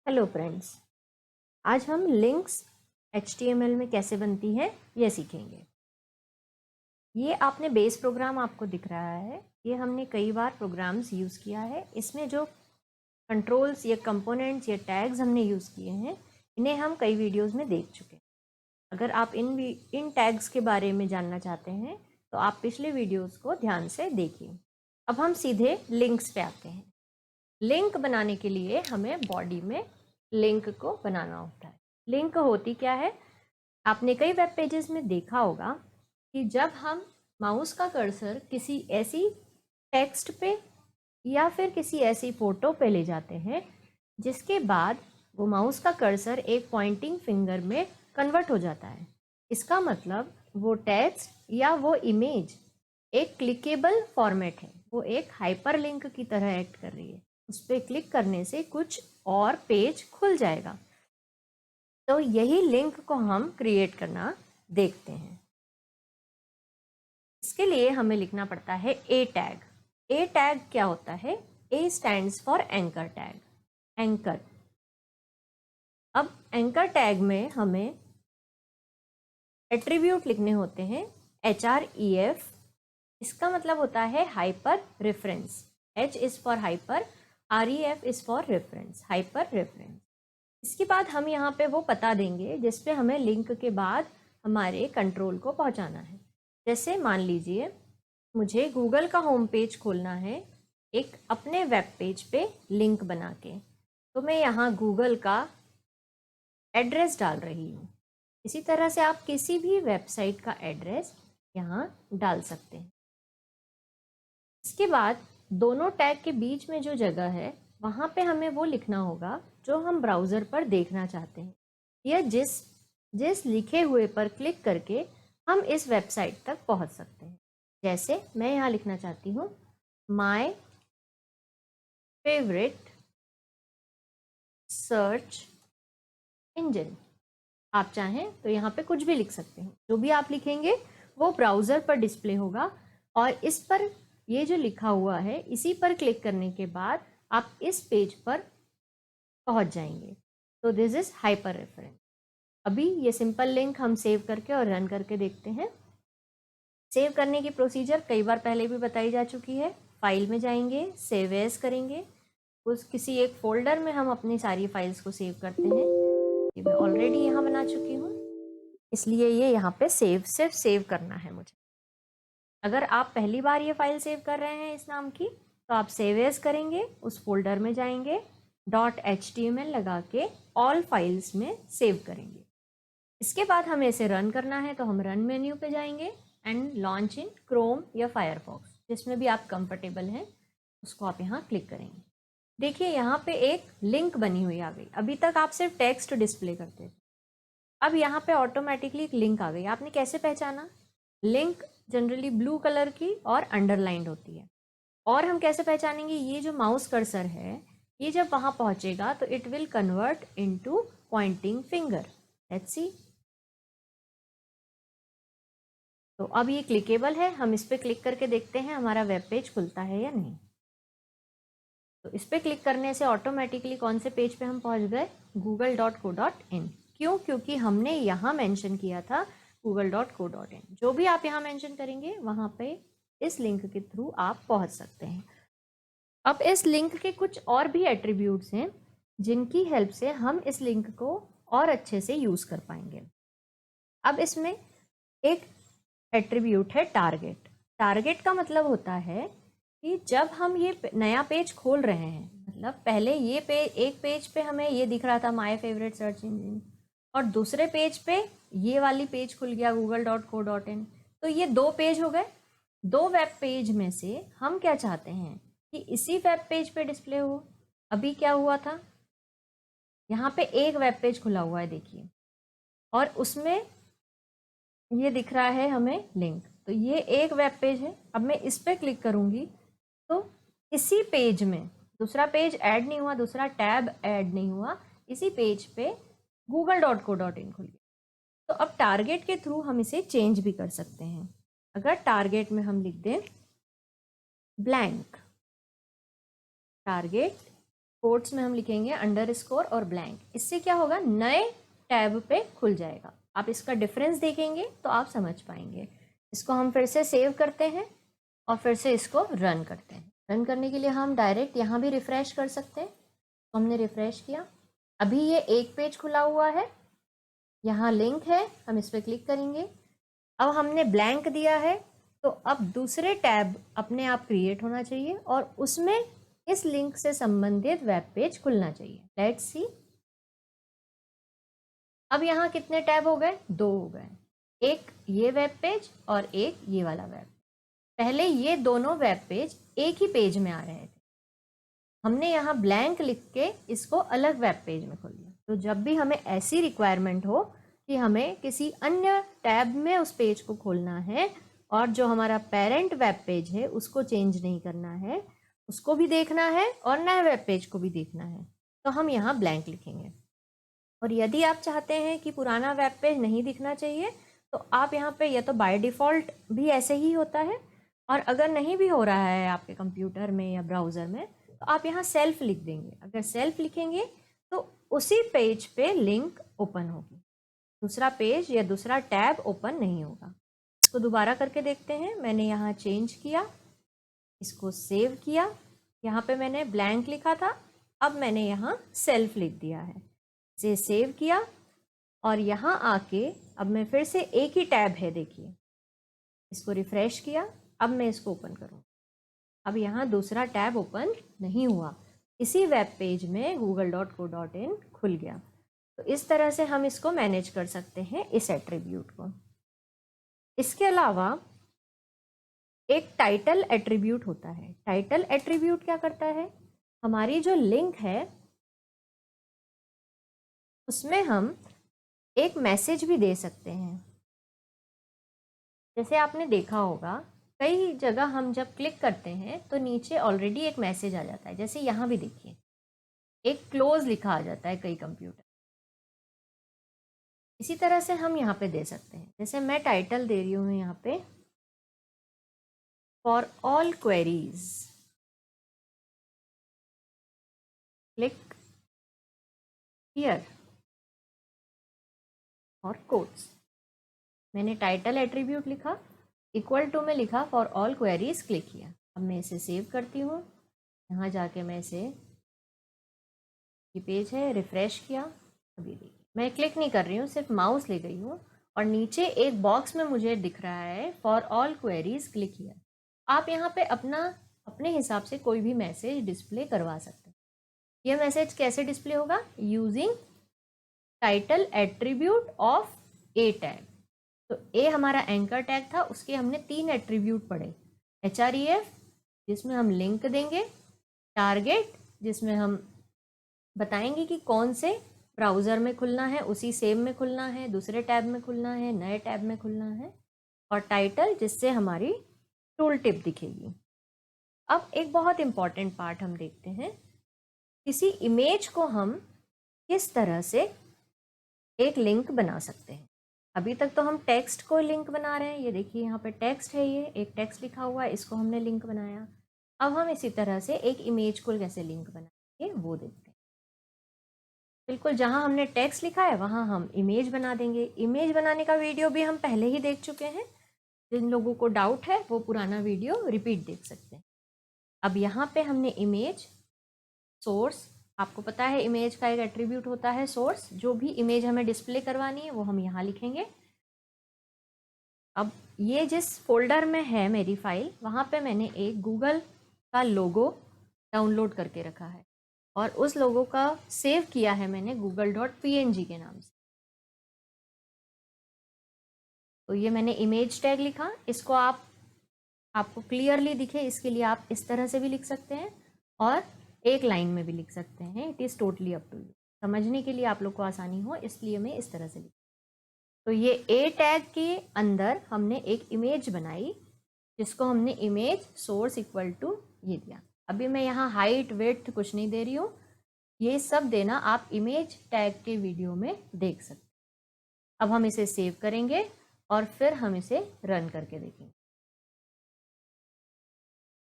Hello friends. आज हम links HTML में कैसे बनती है ये सीखेंगे। ये आपने बेस प्रोग्राम आपको दिख रहा है, ये हमने कई बार प्रोग्राम्स यूज़ किया है। इसमें जो कंट्रोल्स या कंपोनेंट्स या टैग्स हमने यूज़ किए हैं, इन्हें हम कई वीडियोस में देख चुके हैं। अगर आप इन टैग्स के बारे में जानना चाहते हैं तो आप पिछले वीडियोस को ध्यान से देखिए। अब हम सीधे लिंक्स पे आते हैं। लिंक बनाने के लिए हमें बॉडी में लिंक को बनाना होता है। लिंक होती क्या है? आपने कई वेब पेजेस में देखा होगा कि जब हम माउस का कर्सर किसी ऐसी टेक्स्ट पे या फिर किसी ऐसी फोटो पे ले जाते हैं जिसके बाद वो माउस का कर्सर एक पॉइंटिंग फिंगर में कन्वर्ट हो जाता है। इसका मतलब वो टेक्स्ट या वो इमेज एक क्लिकेबल फॉर्मेट है, वो एक हाइपरलिंक की तरह एक्ट कर रही है। उस पर क्लिक करने से कुछ और पेज खुल जाएगा। तो यही लिंक को हम क्रिएट करना देखते हैं। इसके लिए हमें लिखना पड़ता है ए टैग। ए टैग क्या होता है? ए stands for anchor tag, anchor. अब एंकर टैग में हमें एट्रीब्यूट लिखने होते हैं HREF। इसका मतलब होता है hyper reference. H is for hyper, REF is for reference, hyper reference. इसके बाद हम यहाँ पे वो पता देंगे जिस पे हमें लिंक के बाद हमारे कंट्रोल को पहुँचाना है। जैसे मान लीजिए मुझे गूगल का होम पेज खोलना है एक अपने वेब पेज पे लिंक बना के, तो मैं यहाँ गूगल का एड्रेस डाल रही हूँ। इसी तरह से आप किसी भी वेबसाइट का एड्रेस यहाँ डाल सकते हैं। इसके बाद दोनों टैग के बीच में जो जगह है वहाँ पे हमें वो लिखना होगा जो हम ब्राउज़र पर देखना चाहते हैं, या जिस लिखे हुए पर क्लिक करके हम इस वेबसाइट तक पहुँच सकते हैं। जैसे मैं यहाँ लिखना चाहती हूँ माय फेवरेट सर्च इंजन। आप चाहें तो यहाँ पे कुछ भी लिख सकते हैं। जो भी आप लिखेंगे वो ब्राउज़र पर डिस्प्ले होगा, और इस पर ये जो लिखा हुआ है इसी पर क्लिक करने के बाद आप इस पेज पर पहुँच जाएंगे। तो दिस इज़ हाइपर रेफरेंस। अभी ये सिंपल लिंक हम सेव करके और रन करके देखते हैं। सेव करने की प्रोसीजर कई बार पहले भी बताई जा चुकी है। फाइल में जाएंगे, सेव एज करेंगे, उस किसी एक फोल्डर में हम अपनी सारी फाइल्स को सेव करते हैं। ये मैं ऑलरेडी यहाँ बना चुकी हूँ, इसलिए ये यहाँ पे सिर्फ सेव करना है मुझे। अगर आप पहली बार ये फाइल सेव कर रहे हैं इस नाम की, तो आप सेव एज करेंगे, उस फोल्डर में जाएंगे, .html लगा के ऑल फाइल्स में सेव करेंगे। इसके बाद हमें इसे रन करना है, तो हम रन मेन्यू पे जाएंगे एंड लॉन्च इन क्रोम या फायरफॉक्स, जिसमें भी आप कंफर्टेबल हैं उसको आप यहाँ क्लिक करेंगे। देखिए यहाँ पे एक लिंक बनी हुई आ गई। अभी तक आप सिर्फ टेक्स्ट डिस्प्ले करते थे, अब यहाँ पे ऑटोमेटिकली एक लिंक आ गई। आपने कैसे पहचाना? लिंक जनरली ब्लू कलर की और अंडरलाइंड होती है। और हम कैसे पहचानेंगे? ये जो माउस कर्सर है, ये जब वहाँ पहुँचेगा तो it will convert into pointing finger. Let's see. तो अब ये क्लिकेबल है, हम इस पर क्लिक करके देखते हैं हमारा वेब पेज खुलता है या नहीं। तो इस पर क्लिक करने से ऑटोमेटिकली कौन से पेज पे हम पहुंच गए? google.co.in। क्यों? क्योंकि हमने यहाँ मेंशन किया था google.co.in। जो भी आप यहाँ मेंशन करेंगे वहाँ पे इस लिंक के थ्रू आप पहुँच सकते हैं। अब इस लिंक के कुछ और भी एट्रीब्यूट्स हैं जिनकी हेल्प से हम इस लिंक को और अच्छे से यूज़ कर पाएंगे। अब इसमें एक एट्रीब्यूट है टारगेट। टारगेट का मतलब होता है कि जब हम ये नया पेज खोल रहे हैं, मतलब पहले ये एक पेज पे हमें ये दिख रहा था माय फेवरेट सर्च इंजन, और दूसरे पेज पे ये वाली पेज खुल गया google.co.in। तो ये दो पेज हो गए। दो वेब पेज में से हम क्या चाहते हैं कि इसी वेब पेज पे डिस्प्ले हो। अभी क्या हुआ था, यहाँ पे एक वेब पेज खुला हुआ है देखिए, और उसमें ये दिख रहा है हमें लिंक। तो ये एक वेब पेज है। अब मैं इस पर क्लिक करूंगी तो इसी पेज में दूसरा पेज ऐड नहीं हुआ, दूसरा टैब ऐड नहीं हुआ, इसी पेज पे google.co.in खुल गया। तो अब टारगेट के थ्रू हम इसे चेंज भी कर सकते हैं। अगर टारगेट में हम लिख दें ब्लैंक, टारगेट कोट्स में हम लिखेंगे अंडरस्कोर और ब्लैंक। इससे क्या होगा, नए टैब पे खुल जाएगा। आप इसका डिफरेंस देखेंगे तो आप समझ पाएंगे। इसको हम फिर से सेव करते हैं और फिर से इसको रन करते हैं। रन करने के लिए हम डायरेक्ट यहाँ भी रिफ़्रेश कर सकते हैं। तो हमने रिफ़्रेश किया, अभी ये एक पेज खुला हुआ है, यहाँ लिंक है, हम इस पर क्लिक करेंगे। अब हमने ब्लैंक दिया है, तो अब दूसरे टैब अपने आप क्रिएट होना चाहिए और उसमें इस लिंक से संबंधित वेब पेज खुलना चाहिए। लेट्स सी, अब यहाँ कितने टैब हो गए, 2 हो गए, एक ये वेब पेज और एक ये वाला वेब। पहले ये दोनों वेब पेज एक ही पेज में आ रहे थे, हमने यहाँ ब्लैंक लिख के इसको अलग वेब पेज में खोल दिया। तो जब भी हमें ऐसी रिक्वायरमेंट हो कि हमें किसी अन्य टैब में उस पेज को खोलना है और जो हमारा पेरेंट वेब पेज है उसको चेंज नहीं करना है, उसको भी देखना है और नए वेब पेज को भी देखना है, तो हम यहाँ ब्लैंक लिखेंगे। और यदि आप चाहते हैं कि पुराना वेब पेज नहीं दिखना चाहिए तो आप यहाँ पे, या तो बाय डिफ़ॉल्ट भी ऐसे ही होता है, और अगर नहीं भी हो रहा है आपके कंप्यूटर में या ब्राउज़र में तो आप यहाँ सेल्फ लिख देंगे। अगर सेल्फ लिखेंगे तो उसी पेज पे लिंक ओपन होगी, दूसरा पेज या दूसरा टैब ओपन नहीं होगा। इसको दोबारा करके देखते हैं। मैंने यहाँ चेंज किया, इसको सेव किया, यहाँ पे मैंने ब्लैंक लिखा था, अब मैंने यहाँ सेल्फ लिख दिया है, इसे सेव किया और यहाँ आके अब मैं फिर से एक ही टैब है, देखिए, इसको रिफ्रेश किया, अब मैं इसको ओपन करूँ, अब यहाँ दूसरा टैब ओपन नहीं हुआ, इसी वेब पेज में google.co.in खुल गया। तो इस तरह से हम इसको मैनेज कर सकते हैं, इस एट्रीब्यूट को। इसके अलावा एक टाइटल एट्रीब्यूट होता है। टाइटल एट्रीब्यूट क्या करता है, हमारी जो लिंक है उसमें हम एक मैसेज भी दे सकते हैं। जैसे आपने देखा होगा कई जगह हम जब क्लिक करते हैं तो नीचे ऑलरेडी एक मैसेज आ जाता है, जैसे यहाँ भी देखिए एक क्लोज लिखा आ जाता है कई कंप्यूटर। इसी तरह से हम यहाँ पे दे सकते हैं, जैसे मैं टाइटल दे रही हूँ यहाँ पे, for all queries click here और कोट्स। मैंने टाइटल एट्रीब्यूट लिखा, इक्वल टू में लिखा फॉर ऑल क्वेरीज क्लिक किया। अब मैं इसे सेव करती हूँ, यहाँ जाके मैं इसे, ये पेज है, रिफ्रेश किया, अभी देखिए मैं क्लिक नहीं कर रही हूँ, सिर्फ माउस ले गई हूँ और नीचे एक बॉक्स में मुझे दिख रहा है for all queries click here. आप यहाँ पे अपने हिसाब से कोई भी मैसेज डिस्प्ले करवा सकते हैं। यह मैसेज कैसे डिस्प्ले होगा, using title attribute of A tag. तो ए हमारा एंकर टैग था, उसके हमने 3 एट्रीब्यूट पढ़े, href जिसमें हम लिंक देंगे, टारगेट जिसमें हम बताएंगे कि कौन से ब्राउज़र में खुलना है, उसी सेम में खुलना है, दूसरे टैब में खुलना है, नए टैब में खुलना है, और टाइटल जिससे हमारी टूल टिप दिखेगी। अब एक बहुत इंपॉर्टेंट पार्ट हम देखते हैं, किसी इमेज को हम किस तरह से एक लिंक बना सकते हैं। अभी तक तो हम टेक्स्ट को लिंक बना रहे हैं, ये देखिए यहाँ पे टेक्स्ट है, ये एक टेक्स्ट लिखा हुआ है, इसको हमने लिंक बनाया। अब हम इसी तरह से एक इमेज को कैसे लिंक बनाएंगे वो देखते हैं। बिल्कुल, जहाँ हमने टेक्स्ट लिखा है वहाँ हम इमेज बना देंगे। इमेज बनाने का वीडियो भी हम पहले ही देख चुके हैं, जिन लोगों को डाउट है वो पुराना वीडियो रिपीट देख सकते हैं। अब यहाँ पे हमने इमेज सोर्स, आपको पता है इमेज का एक एट्रीब्यूट होता है सोर्स, जो भी इमेज हमें डिस्प्ले करवानी है वो हम यहाँ लिखेंगे। अब ये जिस फोल्डर में है मेरी फाइल, वहाँ पे मैंने एक गूगल का लोगो डाउनलोड करके रखा है और उस लोगो का सेव किया है मैंने google.png के नाम से। तो ये मैंने इमेज टैग लिखा, इसको आपको क्लियरली दिखे इसके लिए आप इस तरह से भी लिख सकते हैं और एक लाइन में भी लिख सकते हैं, it is totally up to you. समझने के लिए आप लोग को आसानी हो इसलिए मैं इस तरह से लिख। तो ये ए टैग के अंदर हमने एक इमेज बनाई जिसको हमने इमेज सोर्स इक्वल टू ये दिया। अभी मैं यहाँ हाइट विड्थ कुछ नहीं दे रही हूँ, ये सब देना आप इमेज टैग के वीडियो में देख सकते हैं। अब हम इसे सेव करेंगे और फिर हम इसे रन करके देखेंगे।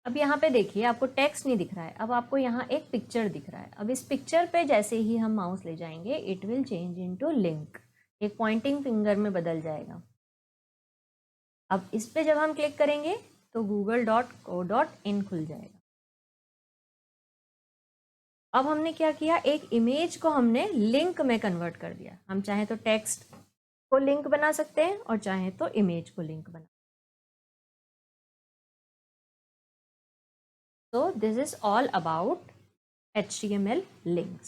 अब यहाँ पे देखिए आपको टेक्स्ट नहीं दिख रहा है, अब आपको यहाँ एक पिक्चर दिख रहा है। अब इस पिक्चर पे जैसे ही हम माउस ले जाएंगे it will change into link, एक पॉइंटिंग फिंगर में बदल जाएगा। अब इस पे जब हम क्लिक करेंगे तो google.co.in खुल जाएगा। अब हमने क्या किया, एक इमेज को हमने लिंक में कन्वर्ट कर दिया। हम चाहे तो टेक्स्ट को लिंक बना सकते हैं और चाहे तो इमेज को लिंक बना। So this is all about HTML links.